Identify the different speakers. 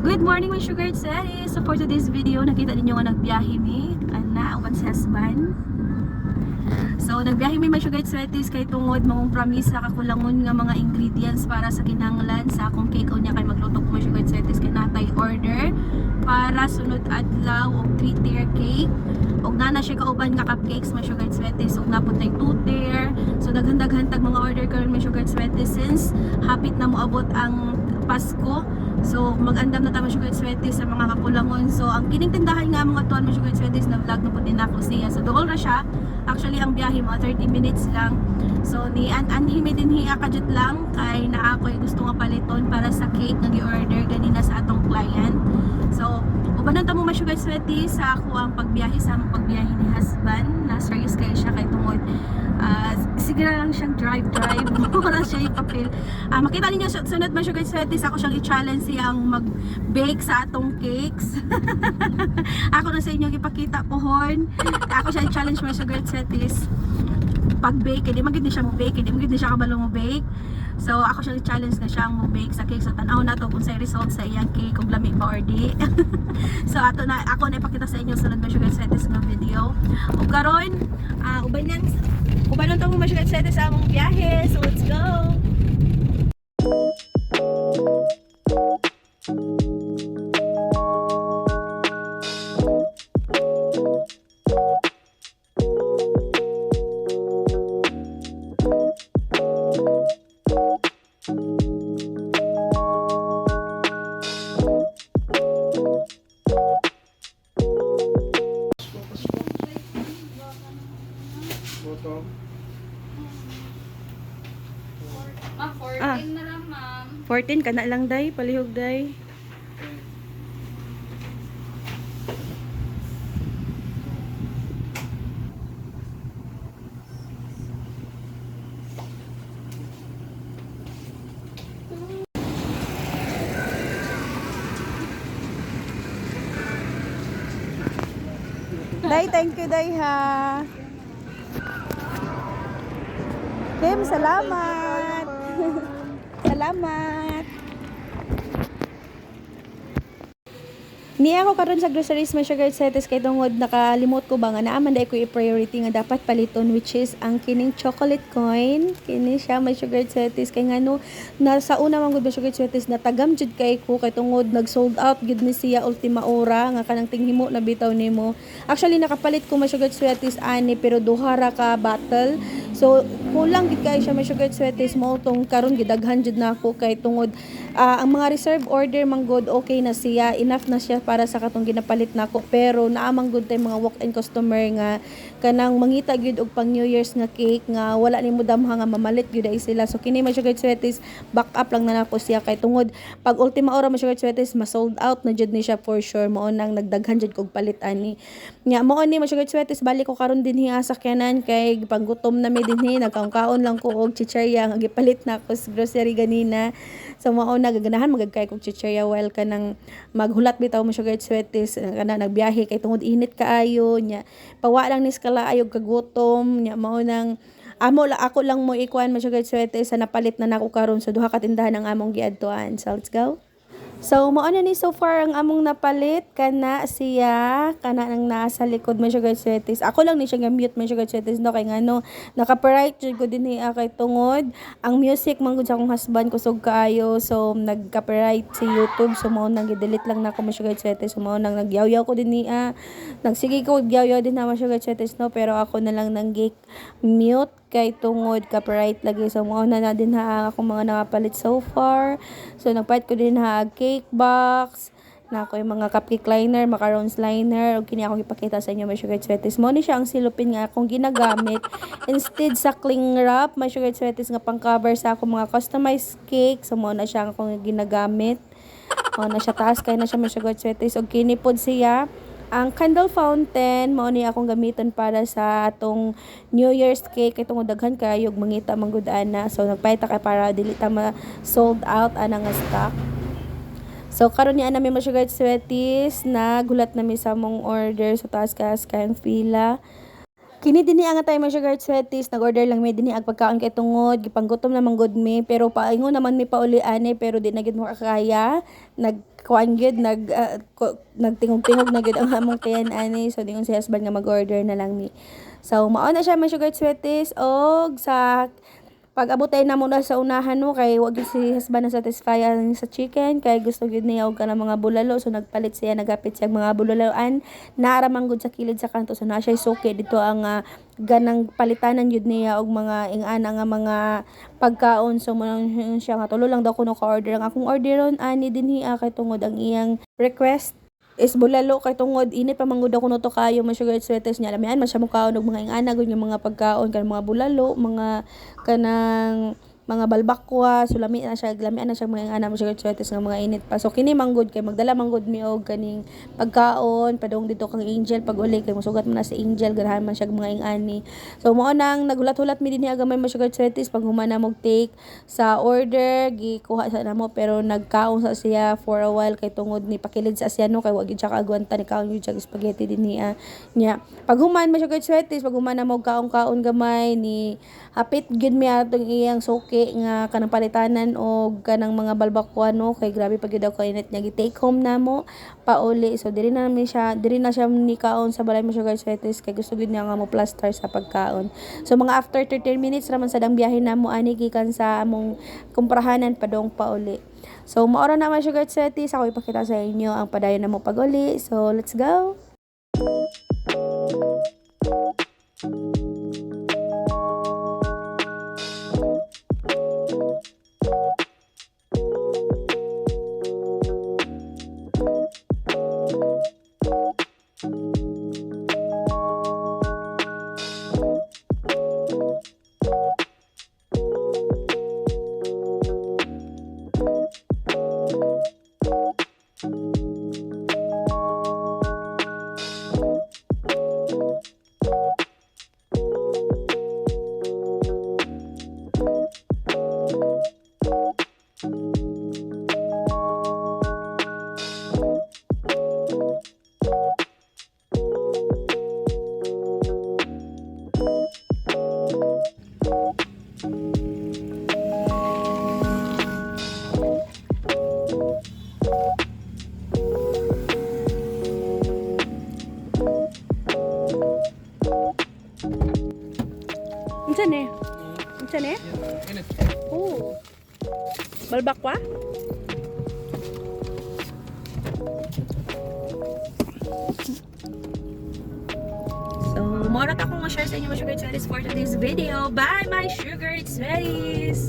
Speaker 1: Good morning my sugar daddy. So for today's video, nakita ninyo nga nagbiyahe mi ana uban si husband. So nagbiyahe mi my sugar daddies kay tungod mong pramisa kakulangon nga mga ingredients para sa kinahanglan sa akong cake unya kay magluto ko my sugar daddies kay natay order para sunod adlaw og 3-tier cake. Og na siya kauban nga cupcakes my sugar daddies ug napod tay 2-tier. So daghang-daghang mga order karon my sugar daddies since hapit na moabot ang Pasko. So mag-andam na tama sugar sweaties sa mga kakulangon. So ang kining tindahan nga mga tuwan mo sugar sweaties na vlog na po din ako siya. So dool ra siya. Actually ang biyahe mga 30 minutes lang. So ni anhime din hiya kadjut lang kay naa ko gusto nga paliton para sa cake nga gi-order ganina sa atong client. So ubanan ta mo mga sugar sweaties sa ako ang pagbiyahe sa among pagbiyahe ni husband. Na serious kay siya kay tungod sige lang siyang drive para siya ipapil. Makita ninyo sunod mga sugar sweaties ako siyang i-challenge siyang mag-bake sa atong cakes. Ako na sa inyo ipakita pohon. Ako siya i-challenge mga sugar sweaties pag-bake, hindi magid siya mo-bake, hindi magid siya kabalo mo-bake. So ako siya i-challenge na siyang mo-bake sa cake. So tanaw na to kung sa result sa iyang cake kung lami ba or di. So ako na ipakita sa inyo sunod mga sugar sweaties ng video. Ug karon uban to mo mga sugar sweaties sa among biyahe. So let's go.
Speaker 2: Ma'am, 14 na lang, ma'am.
Speaker 1: 14 kana lang day, palihog day. Day, thank you day ha. Kim, salamat. Salamat. Ni ako karon sa groceries my sugar sweaties kay tungod nakalimot ko ba nga naaman day ko i-priority nga dapat paliton which is ang kining chocolate coin. Kini siya my sugar sweaties kay ngano na sa una man gud my sugar sweaties natagam jud kay ko kay tungod nag-sold out gid ni siya ultima ora nga kanang tinghimo na bitaw nimo. Actually nakapalit ko my sugar sweaties ani pero duha ra ka bottle. So kulang gid kay siya my sugar sweaties mo tong karon gidaghan jud na ako kay tungod ang mga reserve order man good okay na siya, enough na siya para sa katong ginapalit nako pero naamang good tay mga walk-in customer nga kanang mangita gyud og pang New Year's nga cake nga wala nimo damha nga mamalit gyud ay sila. So kini my sugar sweaties back up lang na nako siya kay tungod pag ultima ora my sugar sweaties ma-sold out na jud ni siya for sure. Mao nang nagdaghan jud kog palit ani. Nya mao ni my sugar sweaties balik ko karon dinhi sa sakyanan kay panggutom na mi dinhi nagkaon lang ko og chichirya nga gipalit na ko sa grocery ganina. So mao nagaganahan magagkay kog chichirya while kanang maghulat bitaw mo sugar sweaties kana nagbiyahe kay tungod init kaayo nya pawa lang ni skala ayog kagutom nya mao nang ako lang mo ikuan mo sugar sweaties sa napalit na nako karon sa duha ka tindahan ang among giadtuan. So let's go. So mao na ni so far ang among napalit kana siya kana nang nasa likod mo sugar sweaties. Ako lang ni siya ga-mute mo sugar sweaties no kay ngano naka-bright jud ko dinhi kay tungod ang music man gud sa akong husband kusog kaayo so nag-copyright si YouTube so mao nang gi-delete lang nako mo sugar sweaties so mao nang nagyaw-yaw ko dinhi nagsige ko nagyaw-yaw din na mo sugar sweaties no pero ako na lang nang mute kay tungod copyright lagi so mao na din ha ako mga nakapalit so far. So nagpalit ko din ha cake box na ako yung mga cupcake liner, macarons liner ug kini akong ipakita sa inyo my sugar sweaties. Mo ni siya ang silupin nga akong ginagamit instead sa cling wrap my sugar sweaties nga pang cover sa akong mga customized cake. So mo na siya akong ginagamit. Mo na siya taas kay na siya my sugar sweaties ug kini pod siya ang candle fountain mao ni akong gamiton para sa atong New Year's cake kay tungod daghan kayo mangita manggud ana. So nagpaita kay para dili ta ma sold out ana nga stock. So karon ni ana may mga sugar sweaties na gulat na mi sa mong order so taas kayang pila. Kini dinhi ang tayo mga sugar sweaties, nag-order lang mi dinhi ag pagkaon kay tungod, gipanggutom naman gud mi, pero paingon naman mi pauli ani pero di na gid mo kaya. Nagkuan gyud nagtingog-tingog na gyud ang among tiyan ani, so dingon si husband nga mag-order na lang mi. So mao na siya mga sugar sweaties og sa pag-abot tayo na muna sa unahan no kay wag gyud si husband na satisfy ang sa chicken kay gusto gyud niya og kanang mga bulalo, so nagpalit siya, nagapit siya mga bulaloan naaramang gud sa kilid sa kanto, so na siya suki dito ang ganang palitanan yun niya og mga ingana nga mga pagkaon, so mo siya nga tulo lang daw kuno ka order ang akong orderon ani dinhi kay tungod ang iyang request is bulalo kay tungod init pa manggod ako no to kayo mga sugar sweaters niya lamian man siya mukaon og mga ingana gud yung mga pagkaon kan mga bulalo mga kanang mga balbakwa, so lami na siya mga ingana mo sugar sweaters nga mga init pa, so kini manggod kay magdala manggod mi og kaning pagkaon padung dito kang Angel pag uli kay musugat man na si Angel ganahan man siya og mga ingani, so mo nang nagulat-hulat mi dinhi agamay mga sugar sweaters pag humana mog take sa order gikuha sa namo pero nagkaon sa siya for a while kay tungod ni pakilid sa siya no kay wag gyud siya kaagwanta ni kaon gyud siya spaghetti dinhi nya pag human mga sugar sweaters pag humana mog kaon gamay ni hapit gyud mi atong iyang suki nga kanang palitanan og kanang mga balbakwa no kay grabe pag gyud ako init niya gi-take home namo pauli, so diri na siya ni kaon sa balay mo sugar sweaters kay gusto gyud niya nga mo plaster sa pagkaon, so mga after 30 minutes raman sa dang biyahe namo ani gikan sa among kumprahanan padong pauli. So maora na mga sugar sweaters ako ipakita sa inyo ang padayon namo pag-uli, so let's go. Unsa ni? Oh. Balbakwa? So, mora ta akong ma-share sa inyo mga sugar sweaties for today's video. Bye my sugar sweaties!